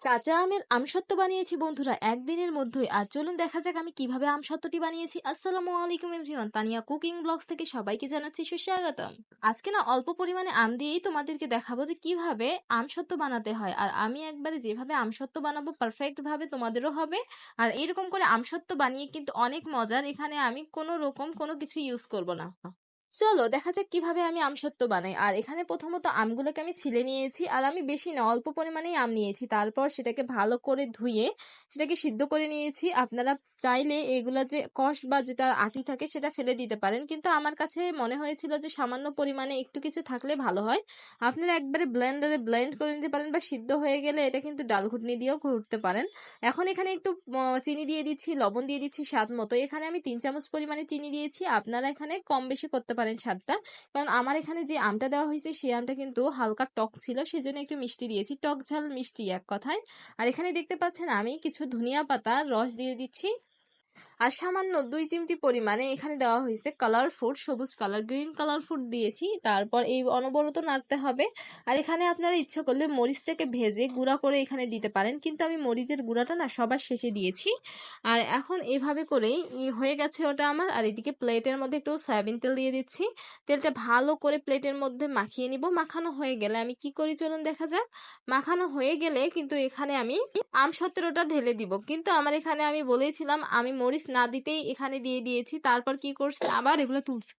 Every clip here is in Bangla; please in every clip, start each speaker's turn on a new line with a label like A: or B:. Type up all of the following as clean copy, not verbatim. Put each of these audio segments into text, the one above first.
A: কাঁচা আমের আমসত্ত্ব বানিয়েছি বন্ধুরা একদিনের মধ্যেই। আর চলুন দেখা যাক আমি কিভাবে আমসত্ত্বটি বানিয়েছি। আসসালামু আলাইকুম এভরিওয়ান, তানিয়া কুকিং ব্লগস থেকে সবাইকে জানাচ্ছি সুস্বাগতম। আজকে না অল্প পরিমাণে আম দিয়েই তোমাদেরকে দেখাবো যে কিভাবে আমসত্ত্ব বানাতে হয়। আর আমি একবারে যেভাবে আমসত্ত্ব বানাবো পারফেক্ট ভাবে তোমাদেরও হবে। আর এরকম করে আমসত্ত্ব বানিয়ে কিন্তু অনেক মজার। এখানে আমি কোনো রকম কোনো কিছু ইউজ করব না। চলো দেখা যাক কিভাবে আমি আমসত্ত্ব বানাই। আর এখানে প্রথমত আমগুলোকে আমি ছিলে নিয়েছি, আর আমি বেশি না অল্প পরিমাণেই আম নিয়েছি। তারপর সেটাকে ভালো করে ধুয়ে সেটাকে সিদ্ধ করে নিয়েছি। আপনারা চাইলে এগুলা যে কষ বা যেটা আটি থাকে সেটা ফেলে দিতে পারেন, কিন্তু আমার কাছে মনে হয়েছিল যে সামান্য পরিমাণে একটু কিছু থাকলে ভালো হয়। আপনারা একবারে ব্লেন্ডারে ব্লেন্ড করে নিতে পারেন, বা সিদ্ধ হয়ে গেলে এটা কিন্তু ডাল ঘুটনি দিয়েও ঘুরতে পারেন। এখন এখানে একটু চিনি দিয়ে দিচ্ছি, লবণ দিয়ে দিচ্ছি স্বাদ মতো। এখানে আমি 3 চামচ পরিমাণে চিনি দিয়েছি। আপনারা এখানে কম বেশি করতে পারেন স্বাদটা, কারণ আমার এখানে যে আমটা দেওয়া হয়েছে সেই আমটা কিন্তু হালকা টক ছিল, সেজন্য একটু মিষ্টি দিয়েছি। টক ঝাল মিষ্টি এক কথায়। আর এখানে দেখতে পাচ্ছেন আমি কিছু ধনিয়া পাতার রস দিয়ে দিচ্ছি। আর সামান্য 2 চিমটি পরিমাণে এখানে দেওয়া হয়েছে কালার ফুড, সবুজ কালার গ্রিন কালার ফুড দিয়েছি। তারপর এই অনবরত নাড়তে হবে। আর এখানে আপনারা ইচ্ছা করলে মরিচটাকে ভেজে গুঁড়া করে এখানে দিতে পারেন, কিন্তু আমি মরিচের গুঁড়াটা না সবার শেষে দিয়েছি। আর এখন এভাবে করেই হয়ে গেছে ওটা আমার। আর এদিকে প্লেটের মধ্যে একটু সয়াবিন তেল দিয়ে দিচ্ছি। তেলটা ভালো করে প্লেটের মধ্যে মাখিয়ে নিব। মাখানো হয়ে গেলে আমি কি করি চলুন দেখা যাক। মাখানো হয়ে গেলে কিন্তু এখানে আমি আমসত্ত্বটা ঢেলে দিব, কিন্তু আমার এখানে আমি বলেছিলাম আমি মরিচ না দিতেই এখানে দিয়ে দিয়েছি। তারপর কি করছে আবার এগুলো তুলছে,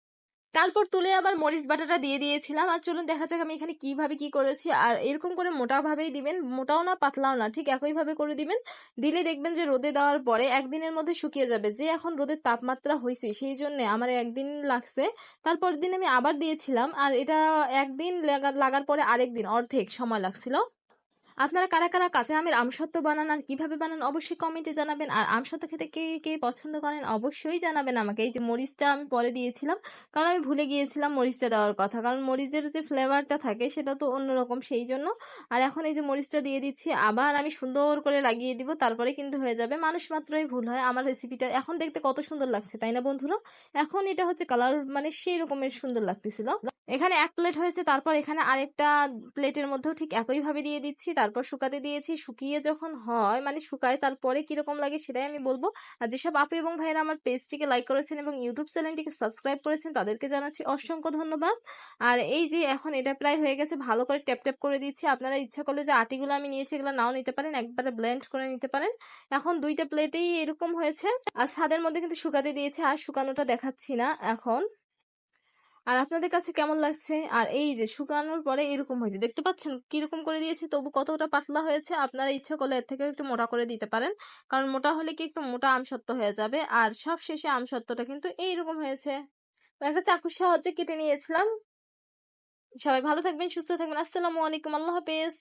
A: তারপর তুলে আবার মরিচ বাটাটা দিয়ে দিয়েছিলাম। আর চলুন দেখা যাক আমি এখানে কিভাবে কি করেছি। আর এরকম করে মোটা ভাবেই দিবেন, মোটাও না পাতলাও না, ঠিক একই ভাবে করে দিবেন। দিলে দেখবেন যে রোদে দেওয়ার পরে একদিনের মধ্যে শুকিয়ে যাবে। যে এখন রোদের তাপমাত্রা হয়েছে সেই জন্য আমার একদিন লাগছে। তারপর দিন আমি আবার দিয়েছিলাম, আর এটা একদিন লাগার পরে আরেকদিন অর্ধেক সময় লাগছিল। আপনারা কারা কারা কাঁচা আমের আমসত্ত্ব বানান আর কিভাবে বানান অবশ্যই কমেন্টে জানাবেন। আর আমসত্ত্ব খেতে কে কে পছন্দ করেন অবশ্যই জানাবেন আমাকে। এই যে মরিচটা আমি পরে দিয়েছিলাম, কারণ আমি ভুলে গিয়েছিলাম মরিচটা দেওয়ার কথা, কারণ মরিচের যে ফ্লেভারটা থাকে সেটা তো অন্যরকম সেই জন্য। আর এখন এই যে মরিচটা দিয়ে দিচ্ছি, আবার আমি সুন্দর করে লাগিয়ে দিব, তারপরে কিন্তু হয়ে যাবে। মানুষ মাত্রই ভুল হয়। আমার রেসিপিটা এখন দেখতে কত সুন্দর লাগছে তাই না বন্ধুরা? এখন এটা হচ্ছে কালার মানে সেই রকমের সুন্দর লাগতেছিল। এখানে 1 প্লেট হয়েছে, তারপর এখানে আরেকটা প্লেটের মধ্যেও ঠিক একইভাবে দিয়ে দিচ্ছি। তারপর শুকাতে দিয়েছি। শুকিয়ে যখন হয় মানে শুকায় তারপরে কিরকম লাগে সেটাই আমি বলবো। আর যেসব আপু এবং ভাইয়েরা আমার পেজটিকে লাইক করেছেন এবং ইউটিউব চ্যানেলটিকে সাবস্ক্রাইব করেছেন তাদেরকে জানাচ্ছি অসংখ্য ধন্যবাদ। আর এই যে এখন এটা প্রায় হয়ে গেছে, ভালো করে ট্যাপ ট্যাপ করে দিচ্ছি। আপনারা ইচ্ছা করলে যে আটিগুলো আমি নিয়েছি এগুলো নাও নিতে পারেন, একবারে ব্লেন্ড করে নিতে পারেন। এখন 2টা প্লেটেই এরকম হয়েছে। আর ছাদের মধ্যে কিন্তু শুকাতে দিয়েছি, আর শুকানোটা দেখাচ্ছি না এখন। আর আপনাদের কাছে কেমন লাগছে? আর এই যে শুকানোর পরে এরকম হয়েছে, দেখতে পাচ্ছেন কিরকম করে দিয়েছি, তবু কতটা পাতলা হয়েছে। আপনারা ইচ্ছা করলে এর থেকেও একটু মোটা করে দিতে পারেন, কারণ মোটা হলে কি একটু মোটা আমসত্ত্ব হয়ে যাবে। আর সব শেষে আমসত্ত্বটা কিন্তু এইরকম হয়েছে। একটা চাকুর সাহায্যে কেটে নিয়েছিলাম। সবাই ভালো থাকবেন, সুস্থ থাকবেন। আসসালামু আলাইকুম, আল্লাহ হাফেজ।